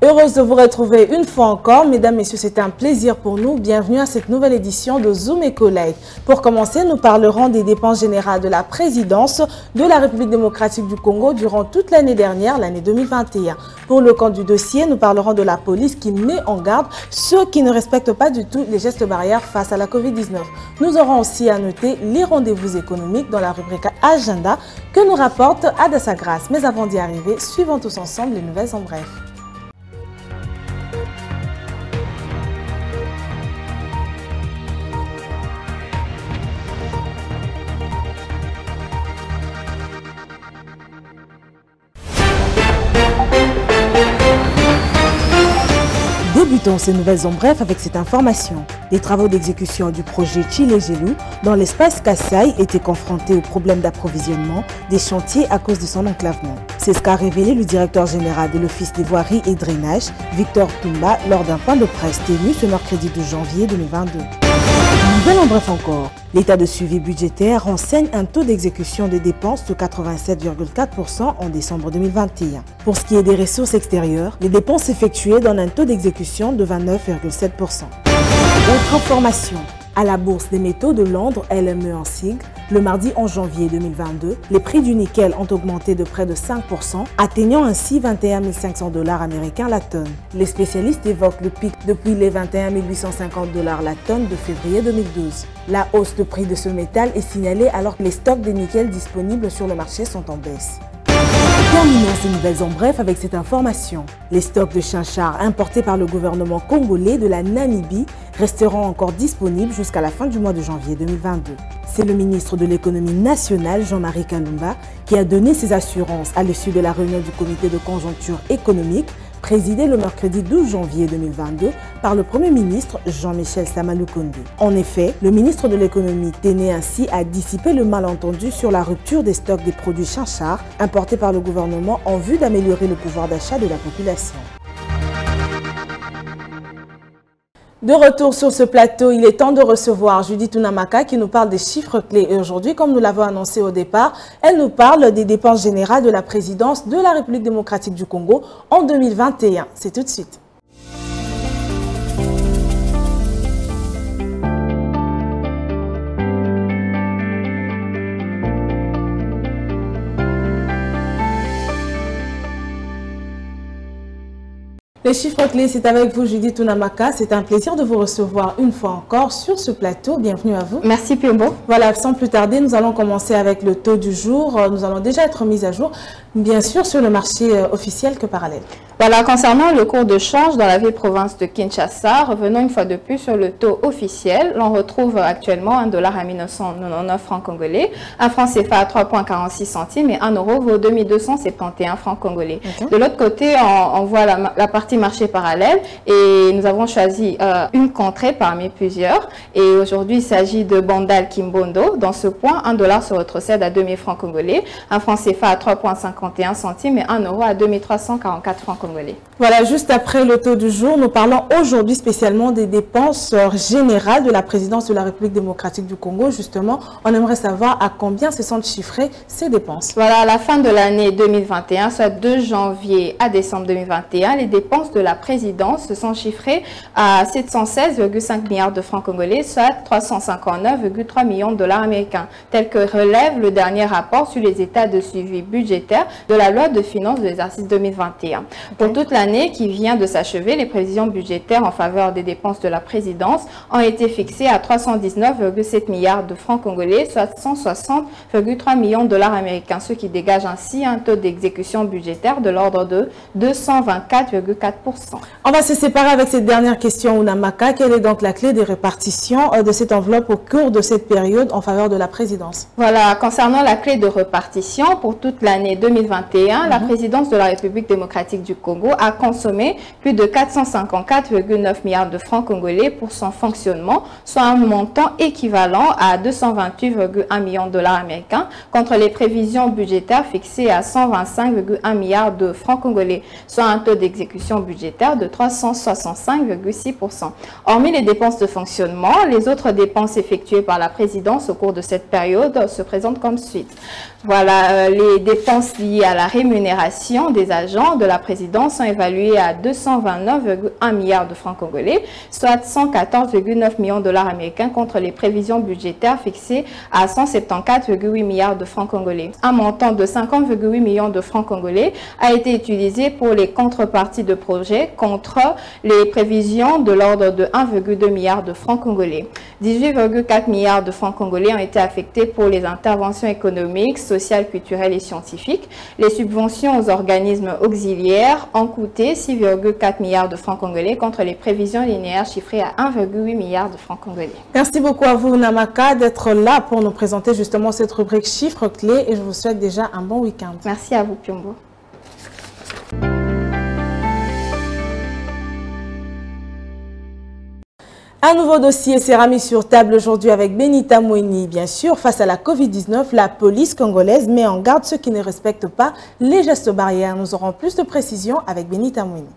Heureuse de vous retrouver une fois encore. Mesdames, Messieurs, c'est un plaisir pour nous. Bienvenue à cette nouvelle édition de Zoom Eco Live. Pour commencer, nous parlerons des dépenses générales de la présidence de la République démocratique du Congo durant toute l'année dernière, l'année 2021. Pour le compte du dossier, nous parlerons de la police qui met en garde ceux qui ne respectent pas du tout les gestes barrières face à la Covid-19. Nous aurons aussi à noter les rendez-vous économiques dans la rubrique Agenda que nous rapporte Adassa Grace. Mais avant d'y arriver, suivons tous ensemble les nouvelles en bref. Débutons ces nouvelles en bref avec cette information. Les travaux d'exécution du projet Chile-Gelou dans l'espace Kassai étaient confrontés aux problèmes d'approvisionnement des chantiers à cause de son enclavement. C'est ce qu'a révélé le directeur général de l'Office des voiries et drainage, Victor Tumba, lors d'un point de presse tenu ce mercredi 12 janvier 2022. Nouvelle en bref encore. L'état de suivi budgétaire renseigne un taux d'exécution des dépenses de 87,4% en décembre 2021. Pour ce qui est des ressources extérieures, les dépenses effectuées donnent un taux d'exécution de 29,7%. Autre information. À la Bourse des métaux de Londres, LME en sigle, le mardi 11 janvier 2022, les prix du nickel ont augmenté de près de 5%, atteignant ainsi 21 500 $ américains la tonne. Les spécialistes évoquent le pic depuis les 21 850 $ la tonne de février 2012. La hausse de prix de ce métal est signalée alors que les stocks de nickel disponibles sur le marché sont en baisse. Terminons ces nouvelles en bref avec cette information. Les stocks de chinchard importés par le gouvernement congolais de la Namibie resteront encore disponibles jusqu'à la fin du mois de janvier 2022. C'est le ministre de l'économie nationale, Jean-Marie Kalumba, qui a donné ces assurances à l'issue de la réunion du comité de conjoncture économique présidé le mercredi 12 janvier 2022 par le Premier ministre Jean-Michel Samaloukonde. En effet, le ministre de l'économie tenait ainsi à dissiper le malentendu sur la rupture des stocks des produits chinchard importés par le gouvernement en vue d'améliorer le pouvoir d'achat de la population. De retour sur ce plateau, il est temps de recevoir Judith Unamaka qui nous parle des chiffres clés. Et aujourd'hui, comme nous l'avons annoncé au départ, elle nous parle des dépenses générales de la présidence de la République démocratique du Congo en 2021. C'est tout de suite. Les chiffres clés, c'est avec vous Judith Unamaka. C'est un plaisir de vous recevoir une fois encore sur ce plateau. Bienvenue à vous. Merci Piombo. Voilà, sans plus tarder, nous allons commencer avec le taux du jour. Nous allons déjà être mis à jour, bien sûr, sur le marché officiel que parallèle. Voilà, concernant le cours de change dans la ville province de Kinshasa, revenons une fois de plus sur le taux officiel. L'on retrouve actuellement 1 dollar à 1999 francs congolais, un franc CFA à 3,46 centimes et 1 euro vaut 2271 francs congolais. Okay. De l'autre côté, on voit la partie marché parallèle et nous avons choisi une contrée parmi plusieurs. Et aujourd'hui, il s'agit de Bandal Kimbondo. Dans ce point, 1 dollar se retrocède à 2000 francs congolais, un franc CFA à 3,51 centimes et 1 euro à 2344 francs congolais. Voilà, juste après le taux du jour, nous parlons aujourd'hui spécialement des dépenses générales de la présidence de la République démocratique du Congo. Justement, on aimerait savoir à combien se sont chiffrées ces dépenses. Voilà, à la fin de l'année 2021, soit 2 janvier à décembre 2021, les dépenses de la présidence se sont chiffrées à 716,5 milliards de francs congolais, soit 359,3 millions de $ américains, tel que relève le dernier rapport sur les états de suivi budgétaire de la loi de finances de l'exercice 2021. Pour toute l'année qui vient de s'achever, les prévisions budgétaires en faveur des dépenses de la présidence ont été fixées à 319,7 milliards de francs congolais, soit 160,3 millions de $ américains, ce qui dégage ainsi un taux d'exécution budgétaire de l'ordre de 224,4%. On va se séparer avec cette dernière question, Unamaka. Quelle est donc la clé des répartitions de cette enveloppe au cours de cette période en faveur de la présidence? Voilà, concernant la clé de répartition pour toute l'année 2021, la présidence de la République démocratique du Congo a consommé plus de 454,9 milliards de francs congolais pour son fonctionnement, soit un montant équivalent à 228,1 millions de $ américains contre les prévisions budgétaires fixées à 125,1 milliards de francs congolais, soit un taux d'exécution prévision budgétaire de 365,6%. Hormis les dépenses de fonctionnement, les autres dépenses effectuées par la présidence au cours de cette période se présentent comme suit. Voilà, les dépenses liées à la rémunération des agents de la présidence sont évaluées à 229,1 milliards de francs congolais, soit 114,9 millions de dollars américains contre les prévisions budgétaires fixées à 174,8 milliards de francs congolais. Un montant de 50,8 millions de francs congolais a été utilisé pour les contreparties de projets contre les prévisions de l'ordre de 1,2 milliard de francs congolais. 18,4 milliards de francs congolais ont été affectés pour les interventions économiques, sociales, culturelles et scientifiques. Les subventions aux organismes auxiliaires ont coûté 6,4 milliards de francs congolais contre les prévisions linéaires chiffrées à 1,8 milliard de francs congolais. Merci beaucoup à vous, Namaka, d'être là pour nous présenter justement cette rubrique chiffres clés et je vous souhaite déjà un bon week-end. Merci à vous, Piombo. Un nouveau dossier sera mis sur table aujourd'hui avec Benita Mouini. Bien sûr, face à la Covid-19, la police congolaise met en garde ceux qui ne respectent pas les gestes barrières. Nous aurons plus de précisions avec Benita Mouini.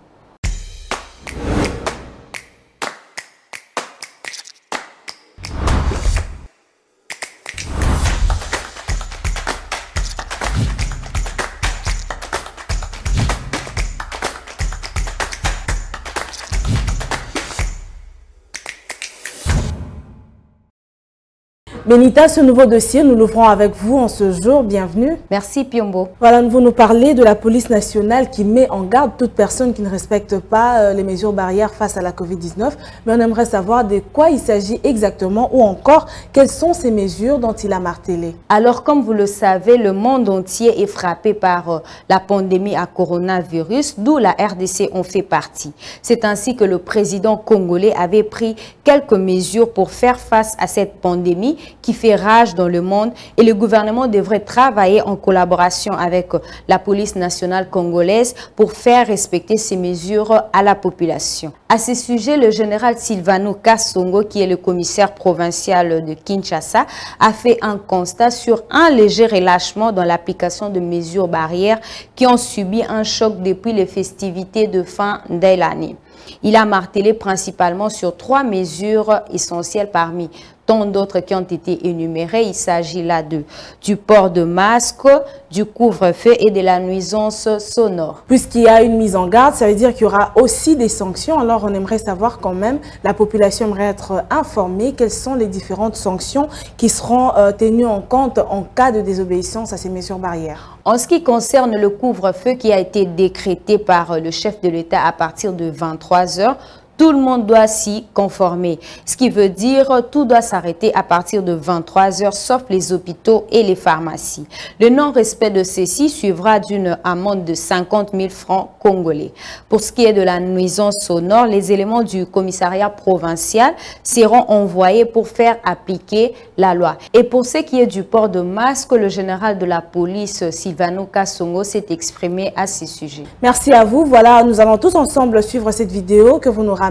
Benita, ce nouveau dossier, nous l'ouvrons avec vous en ce jour. Bienvenue. Merci Piombo. Voilà, vous nous parlez de la police nationale qui met en garde toute personne qui ne respecte pas les mesures barrières face à la Covid-19. Mais on aimerait savoir de quoi il s'agit exactement ou encore quelles sont ces mesures dont il a martelé. Alors, comme vous le savez, le monde entier est frappé par la pandémie à coronavirus, d'où la RDC en fait partie. C'est ainsi que le président congolais avait pris quelques mesures pour faire face à cette pandémie qui fait rage dans le monde et le gouvernement devrait travailler en collaboration avec la police nationale congolaise pour faire respecter ces mesures à la population. À ce sujet, le général Silvano Kasongo, qui est le commissaire provincial de Kinshasa, a fait un constat sur un léger relâchement dans l'application de mesures barrières qui ont subi un choc depuis les festivités de fin de l'année. Il a martelé principalement sur 3 mesures essentielles parmi tant d'autres qui ont été énumérés. Il s'agit là du port de masque, du couvre-feu et de la nuisance sonore. Puisqu'il y a une mise en garde, ça veut dire qu'il y aura aussi des sanctions. Alors on aimerait savoir quand même, la population aimerait être informée, quelles sont les différentes sanctions qui seront tenues en compte en cas de désobéissance à ces mesures barrières. En ce qui concerne le couvre-feu qui a été décrété par le chef de l'État à partir de 23 h, tout le monde doit s'y conformer. Ce qui veut dire tout doit s'arrêter à partir de 23 h, sauf les hôpitaux et les pharmacies. Le non-respect de ceci suivra d'une amende de 50 000 francs congolais. Pour ce qui est de la nuisance sonore, les éléments du commissariat provincial seront envoyés pour faire appliquer la loi. Et pour ce qui est du port de masque, le général de la police, Silvano Kasongo, s'est exprimé à ce sujet. Merci à vous. Voilà, nous allons tous ensemble suivre cette vidéo que vous nous ramenez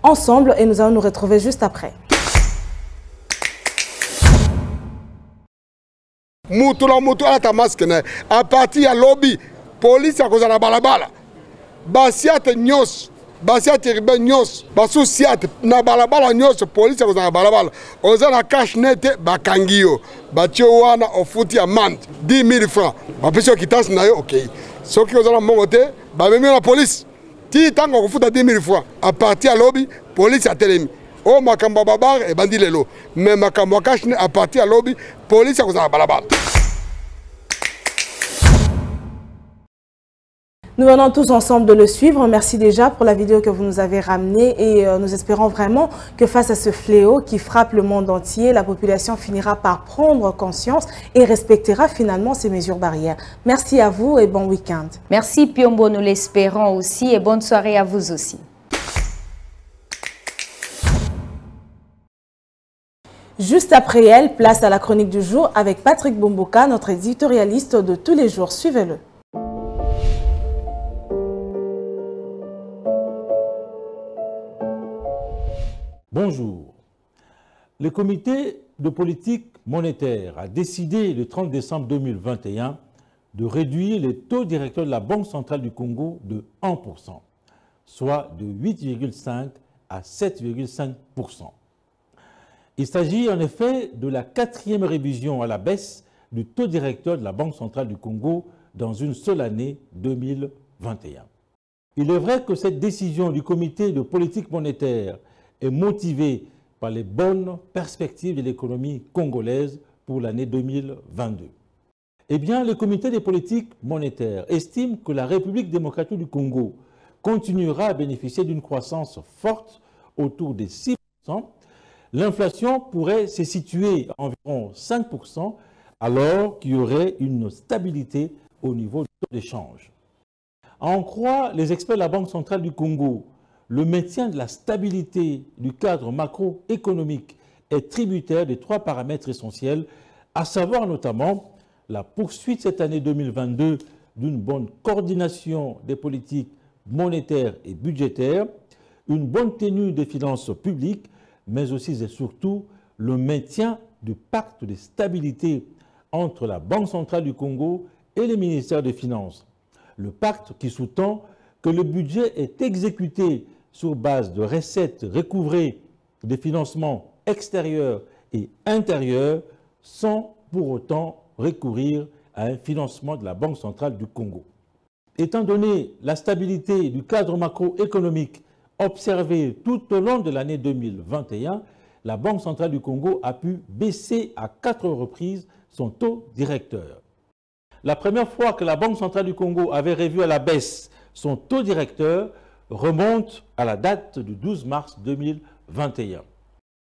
ensemble et nous allons nous retrouver juste après. Mutu ala ta masque na a partir ya lobby police ya kozala balabala basiate nyos basiate ribe nyos basu siate na balabala nyos police ya kozala balabala ozana cash net bakangio batio wana ofuti ya mante 10 000 francs bapesi kitasi na yo okay soki ozana mongo te bamemi na police ti tango kofuta 10 000 francs à partir à lobby police a telemi o makambo babar e bandi lelo mais makambo cash à partir à lobby police a kozala balabala. Nous venons tous ensemble de le suivre. Merci déjà pour la vidéo que vous nous avez ramenée et nous espérons vraiment que face à ce fléau qui frappe le monde entier, la population finira par prendre conscience et respectera finalement ces mesures barrières. Merci à vous et bon week-end. Merci Piombo, nous l'espérons aussi et bonne soirée à vous aussi. Juste après elle, place à la chronique du jour avec Patrick Bomboka, notre éditorialiste de tous les jours. Suivez-le. Bonjour. Le comité de politique monétaire a décidé le 30 décembre 2021 de réduire les taux directeurs de la Banque centrale du Congo de 1%. soit de 8,5 à 7,5%. Il s'agit en effet de la 4e révision à la baisse du taux directeur de la Banque centrale du Congo dans une seule année 2021. Il est vrai que cette décision du comité de politique monétaire est motivée par les bonnes perspectives de l'économie congolaise pour l'année 2022. Eh bien, le comité des politiques monétaires estime que la République démocratique du Congo continuera à bénéficier d'une croissance forte autour des 6%. L'inflation pourrait se situer à environ 5%, alors qu'il y aurait une stabilité au niveau du taux d'échange. À en croire les experts de la Banque centrale du Congo, le maintien de la stabilité du cadre macroéconomique est tributaire des 3 paramètres essentiels, à savoir notamment la poursuite cette année 2022 d'une bonne coordination des politiques monétaires et budgétaires, une bonne tenue des finances publiques, mais aussi et surtout le maintien du pacte de stabilité entre la Banque centrale du Congo et le ministère des Finances. Le pacte qui sous-tend que le budget est exécuté sur base de recettes recouvrées des financements extérieurs et intérieurs sans pour autant recourir à un financement de la Banque centrale du Congo. Étant donné la stabilité du cadre macroéconomique observée tout au long de l'année 2021, la Banque centrale du Congo a pu baisser à 4 reprises son taux directeur. La première fois que la Banque centrale du Congo avait revu à la baisse son taux directeur remonte à la date du 12 mars 2021.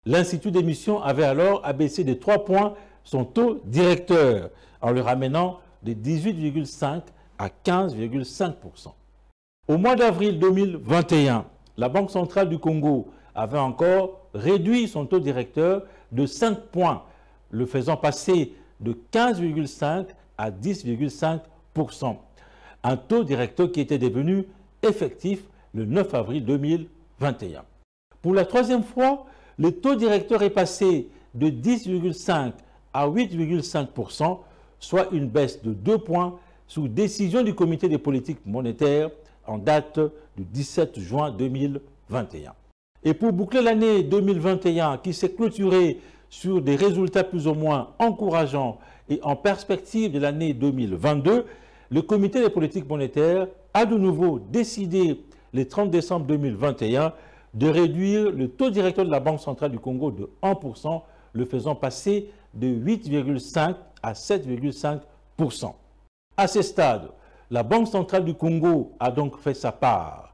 L'Institut d'émission avait alors abaissé de 3 points son taux directeur en le ramenant de 18,5 à 15,5%. Au mois d'avril 2021, la Banque centrale du Congo avait encore réduit son taux directeur de 5 points, le faisant passer de 15,5 à 10,5%. Un taux directeur qui était devenu effectif le 9 avril 2021. Pour la 3e fois, le taux directeur est passé de 10,5 à 8,5%, soit une baisse de 2 points sous décision du comité des politiques monétaires en date du 17 juin 2021. Et pour boucler l'année 2021 qui s'est clôturée sur des résultats plus ou moins encourageants et en perspective de l'année 2022, le comité des politiques monétaires a de nouveau décidé le 30 décembre 2021 de réduire le taux directeur de la Banque centrale du Congo de 1%, le faisant passer de 8,5 à 7,5%. À ce stade, la Banque centrale du Congo a donc fait sa part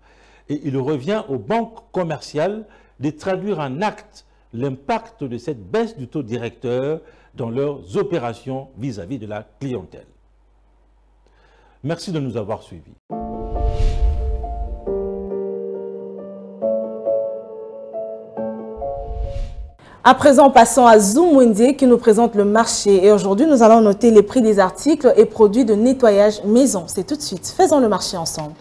et il revient aux banques commerciales de traduire en acte l'impact de cette baisse du taux directeur dans leurs opérations vis-à-vis de la clientèle. Merci de nous avoir suivis. À présent, passons à Zoom Wendy qui nous présente le marché. Et aujourd'hui, nous allons noter les prix des articles et produits de nettoyage maison. C'est tout de suite. Faisons le marché ensemble.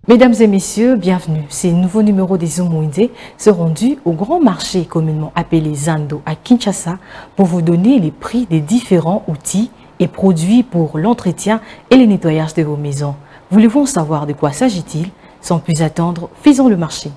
Mesdames et messieurs, bienvenue. Ces nouveaux numéros des Zoom Wendy se rendus au grand marché communément appelé Zando à Kinshasa pour vous donner les prix des différents outils et produits pour l'entretien et le nettoyage de vos maisons. Voulez-vous en savoir de quoi s'agit-il? Sans plus attendre, faisons le marché.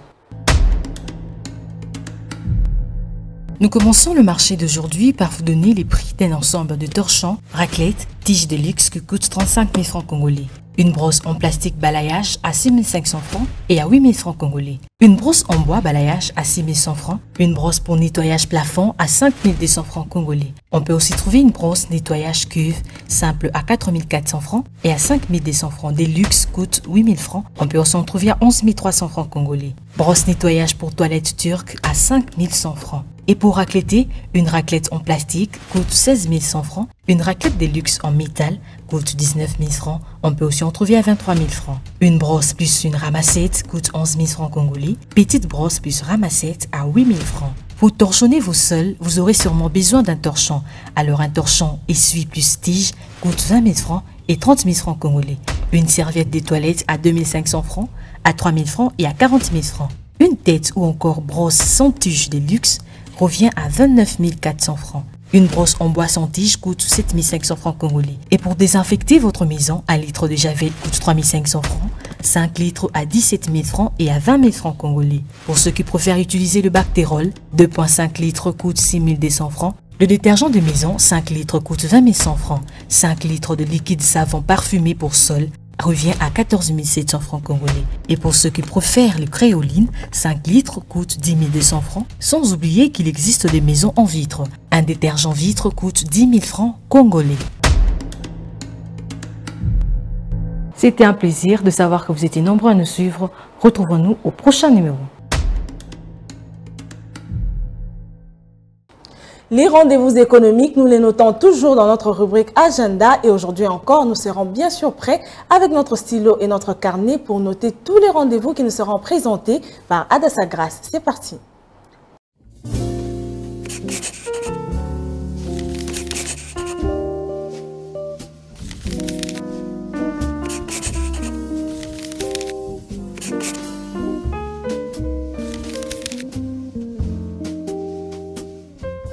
Nous commençons le marché d'aujourd'hui par vous donner les prix d'un ensemble de torchons, raclettes, tiges de luxe qui coûtent 35 000 francs congolais. Une brosse en plastique balayage à 6 500 francs et à 8 000 francs congolais. Une brosse en bois balayage à 6 100 francs. Une brosse pour nettoyage plafond à 5 200 francs congolais. On peut aussi trouver une brosse nettoyage cuve simple à 4 400 francs et à 5 200 francs. Des luxe coûtent 8 000 francs. On peut aussi en trouver à 11 300 francs congolais. Brosse nettoyage pour toilette turque à 5 100 francs. Et pour racletter, une raclette en plastique coûte 16 100 francs. Une raclette de luxe en métal coûte 19 000 francs. On peut aussi en trouver à 23 000 francs. Une brosse plus une ramassette coûte 11 000 francs congolais. Petite brosse plus ramassette à 8 000 francs. Pour torchonner vos sols, vous aurez sûrement besoin d'un torchon. Alors un torchon essuie plus tige coûte 20 000 francs et 30 000 francs congolais. Une serviette des toilettes à 2500 francs, à 3000 francs et à 40 000 francs. Une tête ou encore brosse sans tige de luxe revient à 29 400 francs. Une brosse en bois sans tige coûte 7 500 francs congolais. Et pour désinfecter votre maison, un litre de javel coûte 3 500 francs, 5 litres à 17 000 francs et à 20 000 francs congolais. Pour ceux qui préfèrent utiliser le Bactérol, 2,5 litres coûte 6 200 francs. Le détergent de maison, 5 litres coûte 20 100 francs. 5 litres de liquide savon parfumé pour sol revient à 14 700 francs congolais. Et pour ceux qui préfèrent le créoline, 5 litres coûte 10 200 francs, sans oublier qu'il existe des maisons en vitre. Un détergent vitre coûte 10 000 francs congolais. C'était un plaisir de savoir que vous étiez nombreux à nous suivre. Retrouvons-nous au prochain numéro. Les rendez-vous économiques, nous les notons toujours dans notre rubrique Agenda et aujourd'hui encore, nous serons bien sûr prêts avec notre stylo et notre carnet pour noter tous les rendez-vous qui nous seront présentés par Adassa Grace. C'est parti.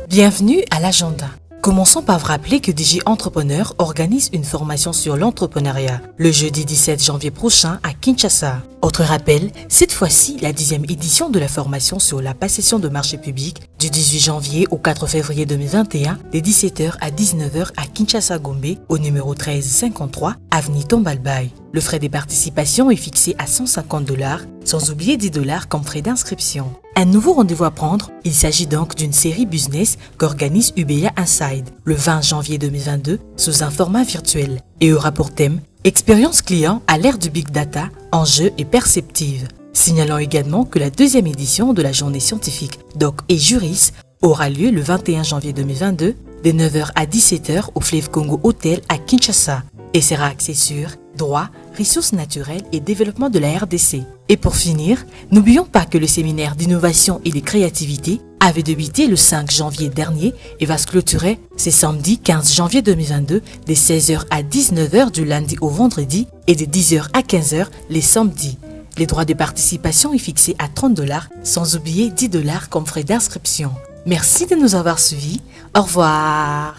Bienvenue à l'agenda. Commençons par vous rappeler que DG Entrepreneur organise une formation sur l'entrepreneuriat le jeudi 17 janvier prochain à Kinshasa. Autre rappel, cette fois-ci, la 10e édition de la formation sur la passation de marché public du 18 janvier au 4 février 2021, de 17h à 19h à Kinshasa-Gombe, au numéro 1353, avenue Tombalbaye. Le frais des participations est fixé à 150 $, sans oublier 10 $ comme frais d'inscription. Un nouveau rendez-vous à prendre, il s'agit donc d'une série business qu'organise UBA Inside le 20 janvier 2022 sous un format virtuel et aura pour thème Expérience client à l'ère du Big Data, enjeux et perceptives. Signalons également que la 2e édition de la journée scientifique Doc et Juris aura lieu le 21 janvier 2022 de 9h à 17h au Fleuve Congo Hotel à Kinshasa et sera axé sur droit, ressources naturelles et développement de la RDC. Et pour finir, n'oublions pas que le séminaire d'innovation et de créativité avait débuté le 5 janvier dernier et va se clôturer ce samedi 15 janvier 2022 de 16h à 19h du lundi au vendredi et de 10h à 15h les samedis. Les droits de participation est fixé à 30 $, sans oublier 10 $ comme frais d'inscription. Merci de nous avoir suivis. Au revoir.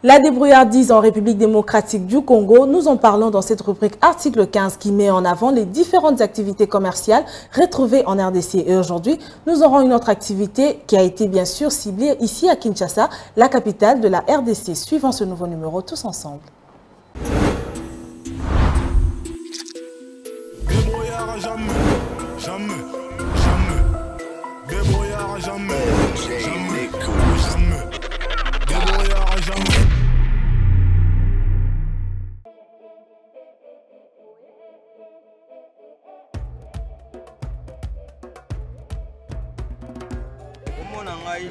La débrouillardise en République démocratique du Congo, nous en parlons dans cette rubrique article 15 qui met en avant les différentes activités commerciales retrouvées en RDC. Et aujourd'hui, nous aurons une autre activité qui a été bien sûr ciblée ici à Kinshasa, la capitale de la RDC. Suivant ce nouveau numéro tous ensemble. Débrouillard jamais, jamais, jamais. Débrouillard jamais, jamais, jamais. Débrouillard jamais.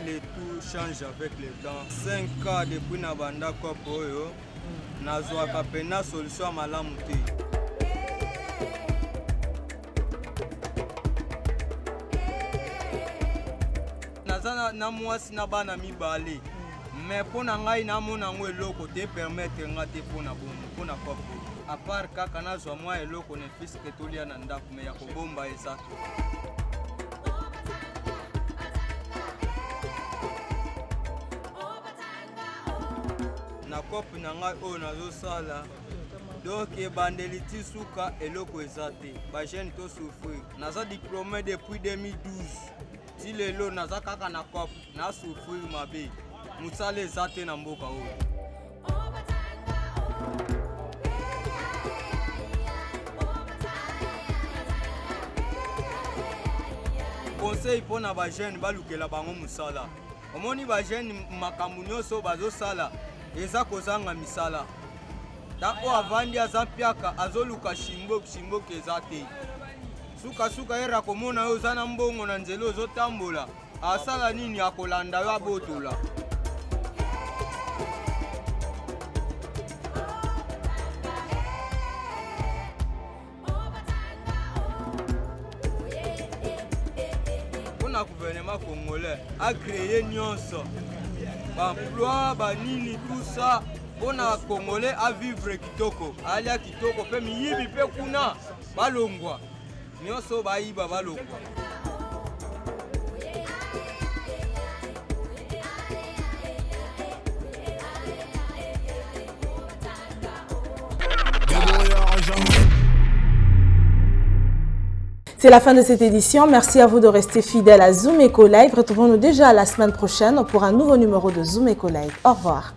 Les tout change avec le temps. 5 ans depuis Nabanda Kopoyo, Nazwaka pena solution à malamuti. Nazana na mwasi na bana mibale. Mais pour ngai na mona ngo eloko te permettre ngate pona bomo pona kopo. A part kaka nazwa mwa eloko ne fiske tolia na ndaku me ya kobomba esa. Na kopi na ngai oyo nazosala donc ebandeli ti suka eloko eza te bagene to souffrir. Naza diplômé depuis 2012 ti lelo naza kaka na kopi na souffrir mabe mosala eza te na mboka oyo. Conseil mpona bagene balukela bango mosala. Omoni bagene makambo nyonso bazosala eza kozanga misala. Tako avandi aza piaka azoluka shimboki eza te. Suka era komona yo zana mbongo na nzela ozotambola. Asala nini akolanda yo abotola. Pona gouvernement congolais a créé nyonso. Emploi, banini, tout ça, pona Congolais a vivre kitoko alia kitoko pe miyibi pe kuna balongwa nyoso bayiba balongwa. C'est la fin de cette édition. Merci à vous de rester fidèles à Zoom Eco Live. Retrouvons-nous déjà la semaine prochaine pour un nouveau numéro de Zoom Eco Live. Au revoir.